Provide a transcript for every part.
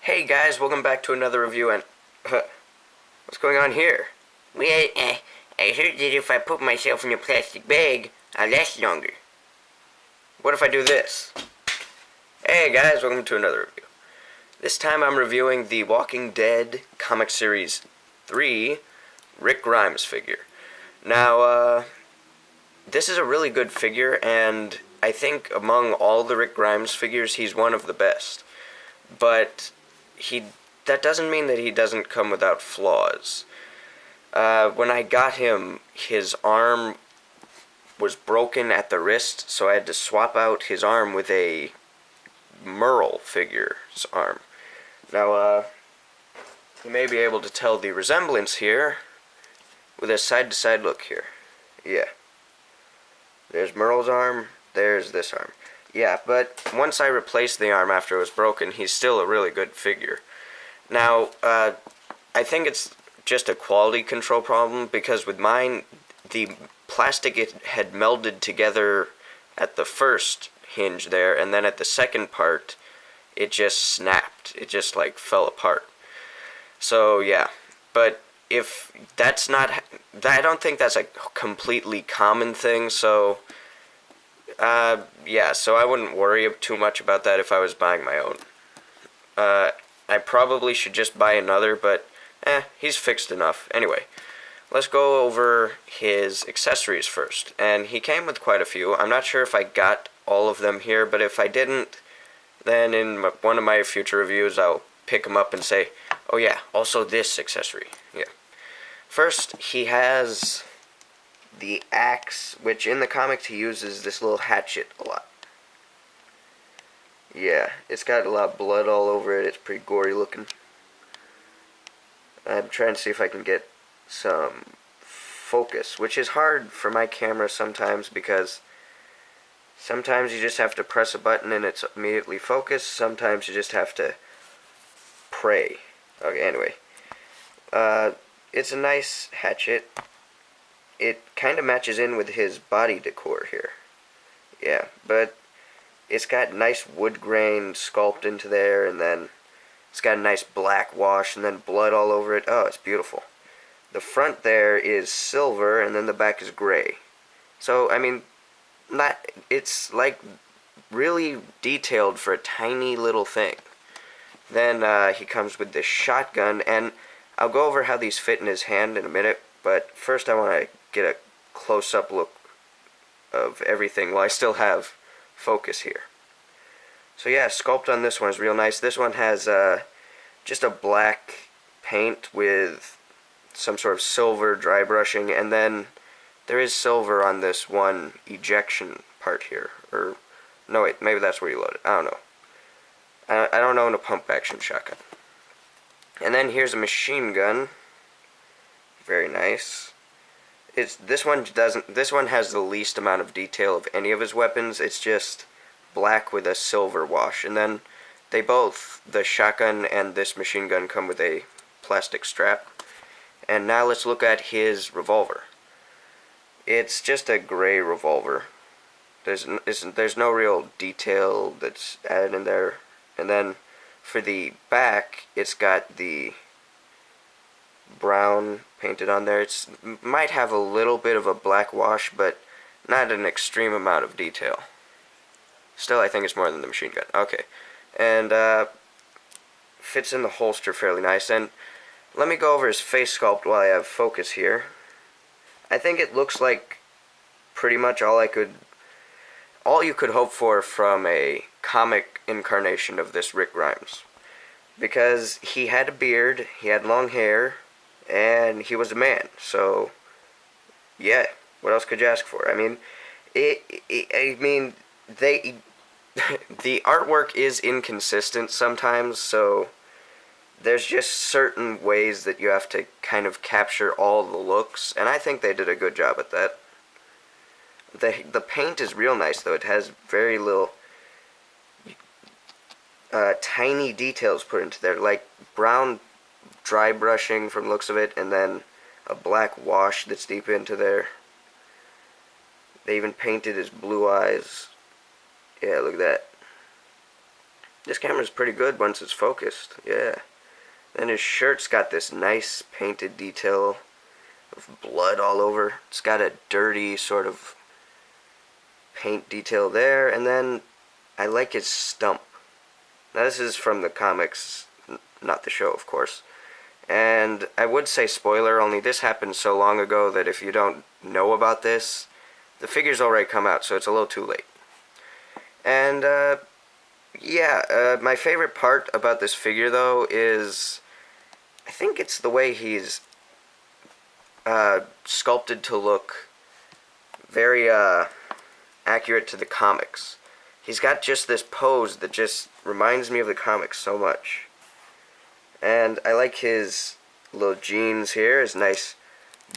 Hey guys, welcome back to another review and... what's going on here? Well, I heard that if I put myself in a plastic bag, I'll last longer. What if I do this? Hey guys, welcome to another review. This time I'm reviewing the Walking Dead Comic Series 3 Rick Grimes figure. Now, this is a really good figure, and I think among all the Rick Grimes figures, he's one of the best. But that doesn't mean that he doesn't come without flaws. When I got him, his arm was broken at the wrist, so I had to swap out his arm with a Merle figure's arm. Now, you may be able to tell the resemblance here with a side-to-side look here. Yeah. There's Merle's arm, there's this arm. Yeah, but once I replaced the arm after it was broken, he's still a really good figure. Now, I think it's just a quality control problem, because with mine, the plastic had melded together at the first hinge there, and then at the second part, it just snapped. It just, like, fell apart. So, yeah. But if that's not... I don't think that's a completely common thing, so... yeah, so I wouldn't worry too much about that if I was buying my own. I probably should just buy another, but, he's fixed enough. Anyway, let's go over his accessories first. And he came with quite a few. I'm not sure if I got all of them here, but if I didn't, then in one of my future reviews, I'll pick them up and say, oh yeah, also this accessory. Yeah. First, he has the axe, which in the comics he uses this little hatchet a lot. Yeah, it's got a lot of blood all over it. It's pretty gory looking. I'm trying to see if I can get some focus, which is hard for my camera sometimes, because sometimes you just have to press a button and it's immediately focused. Sometimes you just have to pray. Okay, anyway. It's a nice hatchet. It kind of matches in with his body decor here. Yeah, but it's got nice wood grain sculpt into there, and then it's got a nice black wash and then blood all over it. Oh, it's beautiful. The front there is silver, and then the back is gray. So, I mean, it's like really detailed for a tiny little thing. Then he comes with this shotgun, and I'll go over how these fit in his hand in a minute, but first I want to get a close-up look of everything while I still have focus here. So yeah, sculpt on this one is real nice. This one has just a black paint with some sort of silver dry brushing, and then there is silver on this one ejection part here. Or, no wait, maybe that's where you load it. I don't know. I don't own a pump-action shotgun. And then here's a machine gun. Very nice. This one has the least amount of detail of any of his weapons. It's just black with a silver wash. And then they both, the shotgun and this machine gun, come with a plastic strap. And now let's look at his revolver. It's just a gray revolver. There's no real detail that's added in there. And then for the back, it's got the brown painted on there. It might have a little bit of a black wash, but not an extreme amount of detail. Still, I think it's more than the machine gun. Okay. And fits in the holster fairly nice. And let me go over his face sculpt while I have focus here. I think it looks like pretty much all you could hope for from a comic incarnation of this Rick Grimes. Because he had a beard, he had long hair, and he was a man. So, yeah, what else could you ask for? I mean, the artwork is inconsistent sometimes, so there's just certain ways that you have to kind of capture all the looks, and I think they did a good job at that. The paint is real nice, though. It has very little tiny details put into there, like brown dry brushing from the looks of it, and then a black wash that's deep into there. They even painted his blue eyes. Yeah, look at that. This camera's pretty good once it's focused, yeah. Then his shirt's got this nice painted detail of blood all over. It's got a dirty sort of paint detail there, and then I like his stump. Now this is from the comics, not the show, of course. And I would say spoiler, only this happened so long ago that if you don't know about this, the figure's already come out, so it's a little too late. And, my favorite part about this figure, though, is I think it's the way he's sculpted to look very accurate to the comics. He's got just this pose that just reminds me of the comics so much. And I like his little jeans here, his nice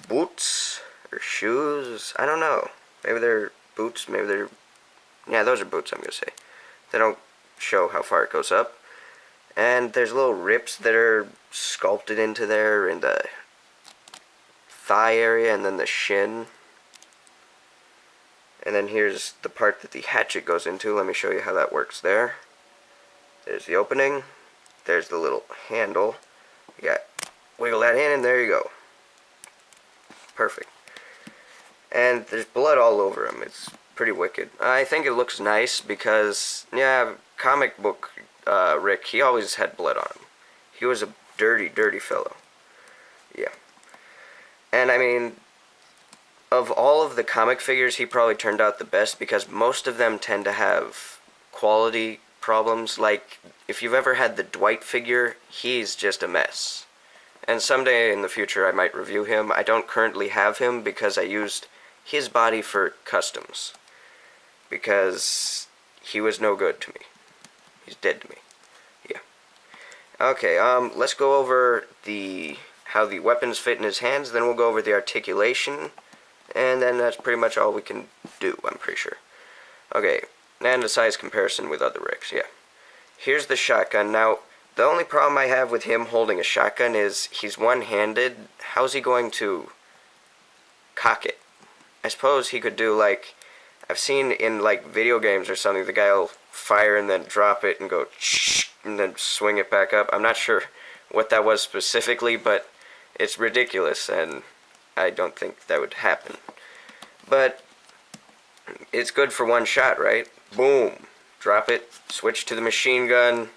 boots or shoes. I don't know. Maybe they're boots, maybe they're... Yeah, those are boots, I'm going to say. They don't show how far it goes up. And there's little rips that are sculpted into there in the thigh area and then the shin. And then here's the part that the hatchet goes into. Let me show you how that works there. There's the opening. There's the little handle. You got wiggle that in and there you go. Perfect. And there's blood all over him. It's pretty wicked. I think it looks nice because, yeah, comic book Rick, he always had blood on him. He was a dirty, dirty fellow. Yeah. And I mean, of all of the comic figures, he probably turned out the best because most of them tend to have quality problems. Like, if you've ever had the Dwight figure, he's just a mess. And someday in the future I might review him. I don't currently have him because I used his body for customs. Because he was no good to me. He's dead to me. Yeah. Okay, let's go over how the weapons fit in his hands, then we'll go over the articulation, and then that's pretty much all we can do, I'm pretty sure. Okay, and the size comparison with other Ricks, yeah. Here's the shotgun. Now, the only problem I have with him holding a shotgun is he's one-handed. How's he going to cock it? I suppose he could do, like, I've seen in, like, video games or something, the guy will fire and then drop it and go and then swing it back up. I'm not sure what that was specifically, but it's ridiculous, and I don't think that would happen. But it's good for one shot, right? Boom. Drop it, switch to the machine gun,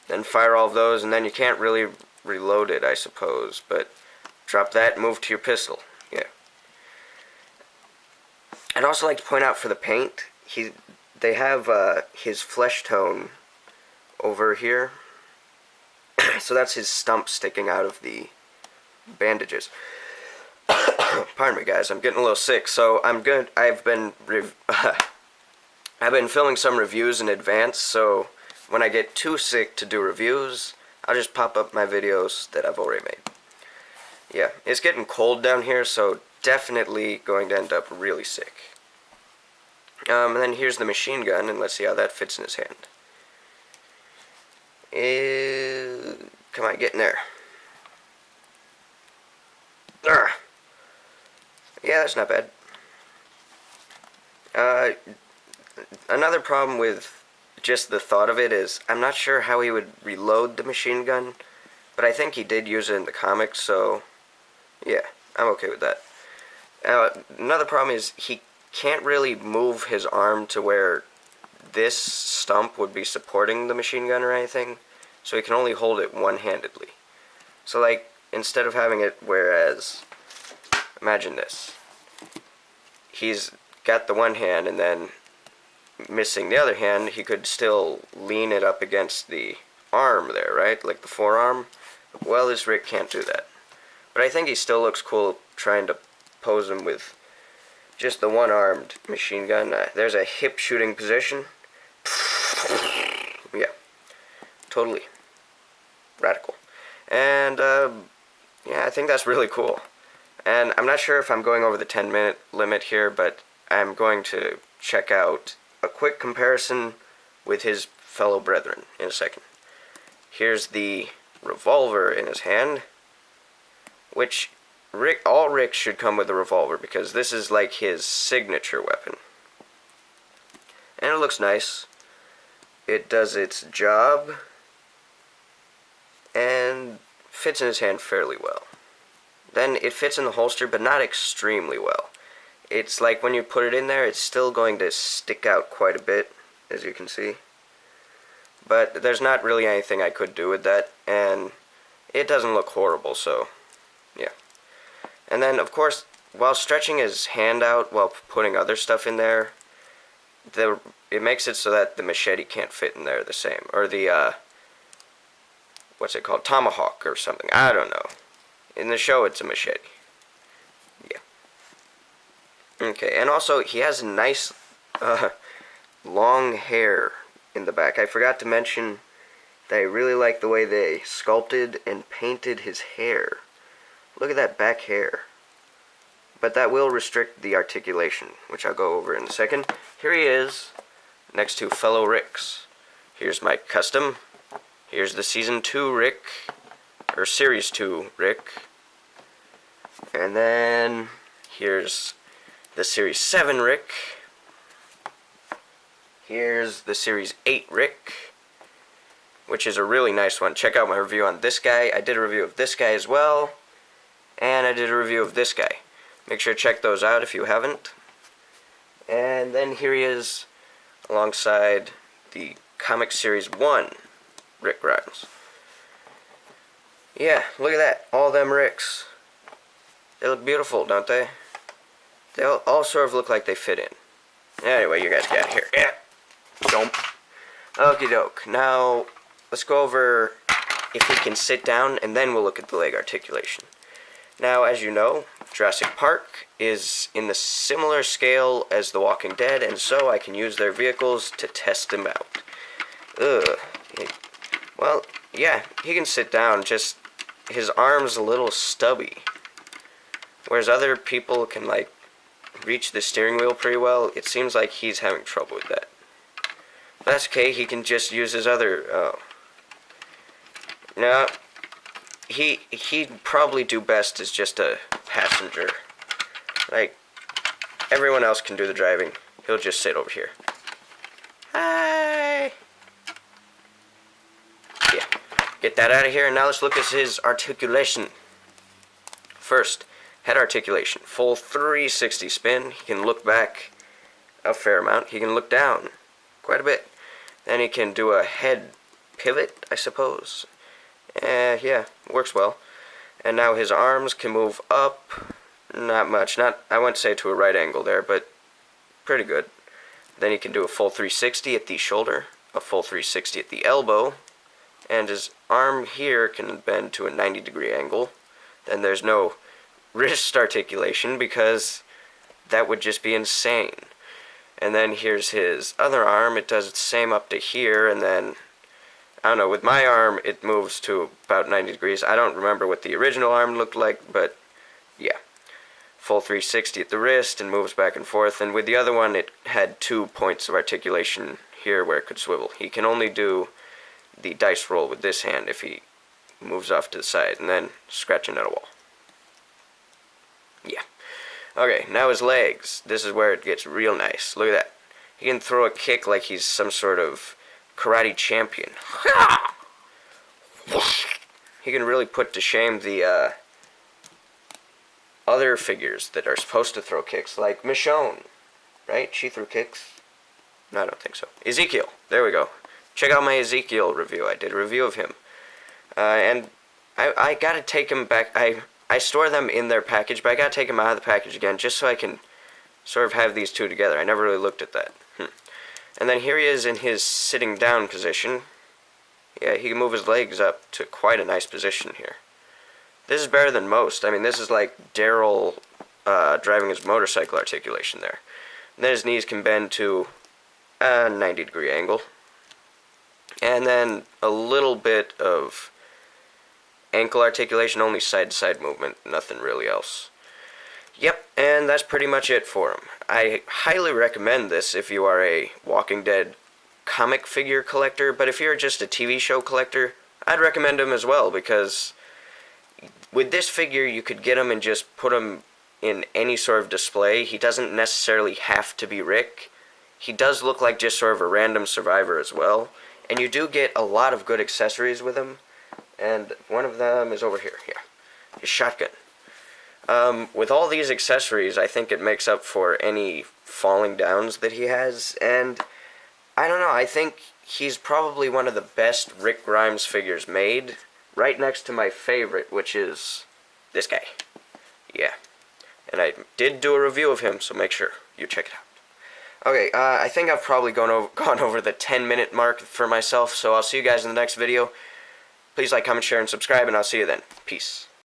then fire all of those, and then you can't really reload it, I suppose. But drop that, move to your pistol. Yeah. I'd also like to point out for the paint, they have his flesh tone over here. So that's his stump sticking out of the bandages. Pardon me, guys. I'm getting a little sick, so I'm good. I've been filming some reviews in advance, so when I get too sick to do reviews, I'll just pop up my videos that I've already made. Yeah, it's getting cold down here, so definitely going to end up really sick. And then here's the machine gun, and let's see how that fits in his hand. Come on, get in there. Yeah, that's not bad. Another problem with just the thought of it is I'm not sure how he would reload the machine gun, but I think he did use it in the comics, so yeah, I'm okay with that. Another problem is he can't really move his arm to where this stump would be supporting the machine gun or anything, so he can only hold it one-handedly. So, like, instead of having it whereas, imagine this. He's got the one hand and then missing the other hand, he could still lean it up against the arm there, right? Like the forearm. Well, this Rick can't do that. But I think he still looks cool trying to pose him with just the one-armed machine gun. There's a hip shooting position. Yeah. Totally. Radical. And, yeah, I think that's really cool. And I'm not sure if I'm going over the 10-minute limit here, but I'm going to check out a quick comparison with his fellow brethren in a second. Here's the revolver in his hand, which all Ricks should come with a revolver because this is like his signature weapon. And it looks nice. it does its job and fits in his hand fairly well. Then it fits in the holster, but not extremely well. It's like when you put it in there, it's still going to stick out quite a bit, as you can see. But there's not really anything I could do with that, and it doesn't look horrible, so yeah. And then, of course, while stretching his hand out while putting other stuff in there, it makes it so that the machete can't fit in there the same. Or the, what's it called? Tomahawk or something. I don't know. In the show, it's a machete. Yeah. Okay, and also, he has nice, long hair in the back. I forgot to mention that I really like the way they sculpted and painted his hair. Look at that back hair. But that will restrict the articulation, which I'll go over in a second. Here he is, next to fellow Ricks. Here's my custom. Here's the Season 2 Rick, or Series 2 Rick. And then, here's the Series 7 Rick. Here's the Series 8 Rick, which is a really nice one. Check out my review on this guy. I did a review of this guy as well, and I did a review of this guy. Make sure to check those out if you haven't. And then here he is alongside the Comic Series 1 Rick Grimes. Yeah, look at that. All them Ricks. They look beautiful, don't they? They all sort of look like they fit in. Anyway, you guys get out of here. Yeah. Jump. Okie doke. Now, let's go over if he can sit down, and then we'll look at the leg articulation. Now, as you know, Jurassic Park is in the similar scale as The Walking Dead, and so I can use their vehicles to test them out. Well, yeah, he can sit down, just his arm's a little stubby. Whereas other people can, like, reach the steering wheel pretty well, it seems like he's having trouble with that. But that's okay, he can just use his other, No, he'd probably do best as just a passenger. Like, everyone else can do the driving. He'll just sit over here. Hi! Yeah, get that out of here, and now let's look at his articulation. First, head articulation. Full 360 spin. He can look back a fair amount. He can look down quite a bit. Then he can do a head pivot, I suppose. Yeah, works well. And now his arms can move up. Not much. I wouldn't say to a right angle there, but pretty good. Then he can do a full 360 at the shoulder, a full 360 at the elbow, and his arm here can bend to a 90-degree angle. Then there's no wrist articulation because that would just be insane. And then here's his other arm. It does the same up to here, and then, I don't know, with my arm it moves to about 90 degrees. I don't remember what the original arm looked like, but yeah. Full 360 at the wrist and moves back and forth. And with the other one, it had 2 points of articulation here where it could swivel. He can only do the dice roll with this hand if he moves off to the side and then scratching at a wall. Yeah. Okay, now his legs. This is where it gets real nice. Look at that. He can throw a kick like he's some sort of karate champion. He can really put to shame the other figures that are supposed to throw kicks, like Michonne, right? She threw kicks. No, I don't think so. Ezekiel. There we go. Check out my Ezekiel review. I did a review of him. And I gotta take him back. I store them in their package, but I gotta take them out of the package again just so I can sort of have these two together. I never really looked at that. And then here he is in his sitting down position. Yeah, he can move his legs up to quite a nice position here. This is better than most. I mean, this is like Daryl driving his motorcycle articulation there. And then his knees can bend to a 90-degree angle. And then a little bit of ankle articulation, only side-to-side movement, nothing really else. Yep, and that's pretty much it for him. I highly recommend this if you are a Walking Dead comic figure collector, but if you're just a TV show collector, I'd recommend him as well, because with this figure you could get him and just put him in any sort of display. He doesn't necessarily have to be Rick. he does look like just sort of a random survivor as well. And you do get a lot of good accessories with him. And one of them is over here, his shotgun. With all these accessories, I think it makes up for any falling downs that he has. And I don't know, I think he's probably one of the best Rick Grimes figures made. Right next to my favorite, which is this guy. Yeah. And I did do a review of him, so make sure you check it out. Okay, I think I've probably gone over the 10-minute mark for myself, so I'll see you guys in the next video. Please like, comment, share, and subscribe, and I'll see you then. Peace.